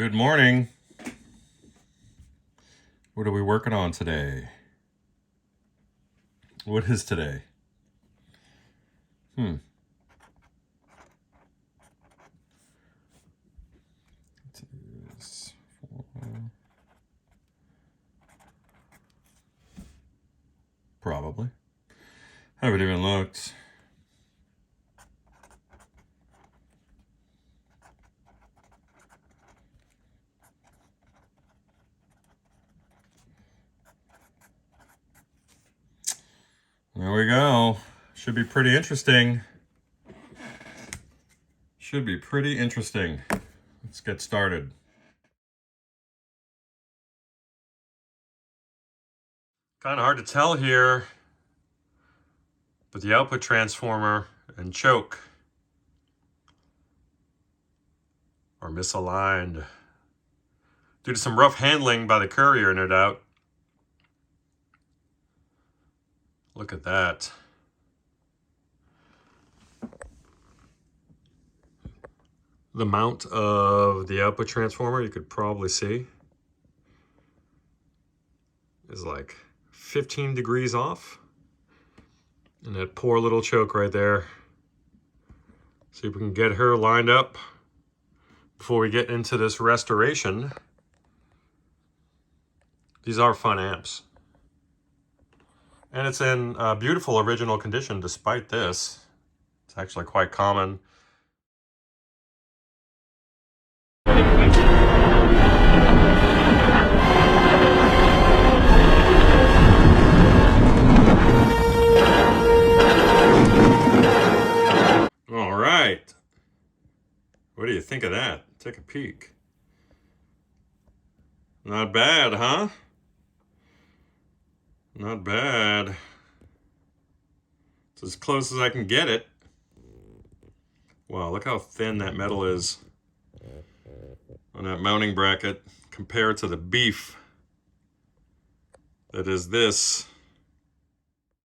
Good morning. What are we working on today? What is today? It is probably. Haven't even looked. There we go. Should be pretty interesting. Should be pretty interesting. Let's get started. Kind of hard to tell here, but the output transformer and choke are misaligned due to some rough handling by the courier, no doubt. Look at that. The mount of the output transformer, you could probably see, is like 15 degrees off. And that poor little choke right there. See if we can get her lined up before we get into this restoration. These are fun amps. And it's in beautiful original condition despite this. It's actually quite common. All right. What do you think of that? Take a peek. Not bad, huh? Not bad. It's as close as I can get it. Wow, look how thin that metal is on that mounting bracket compared to the beef that is this.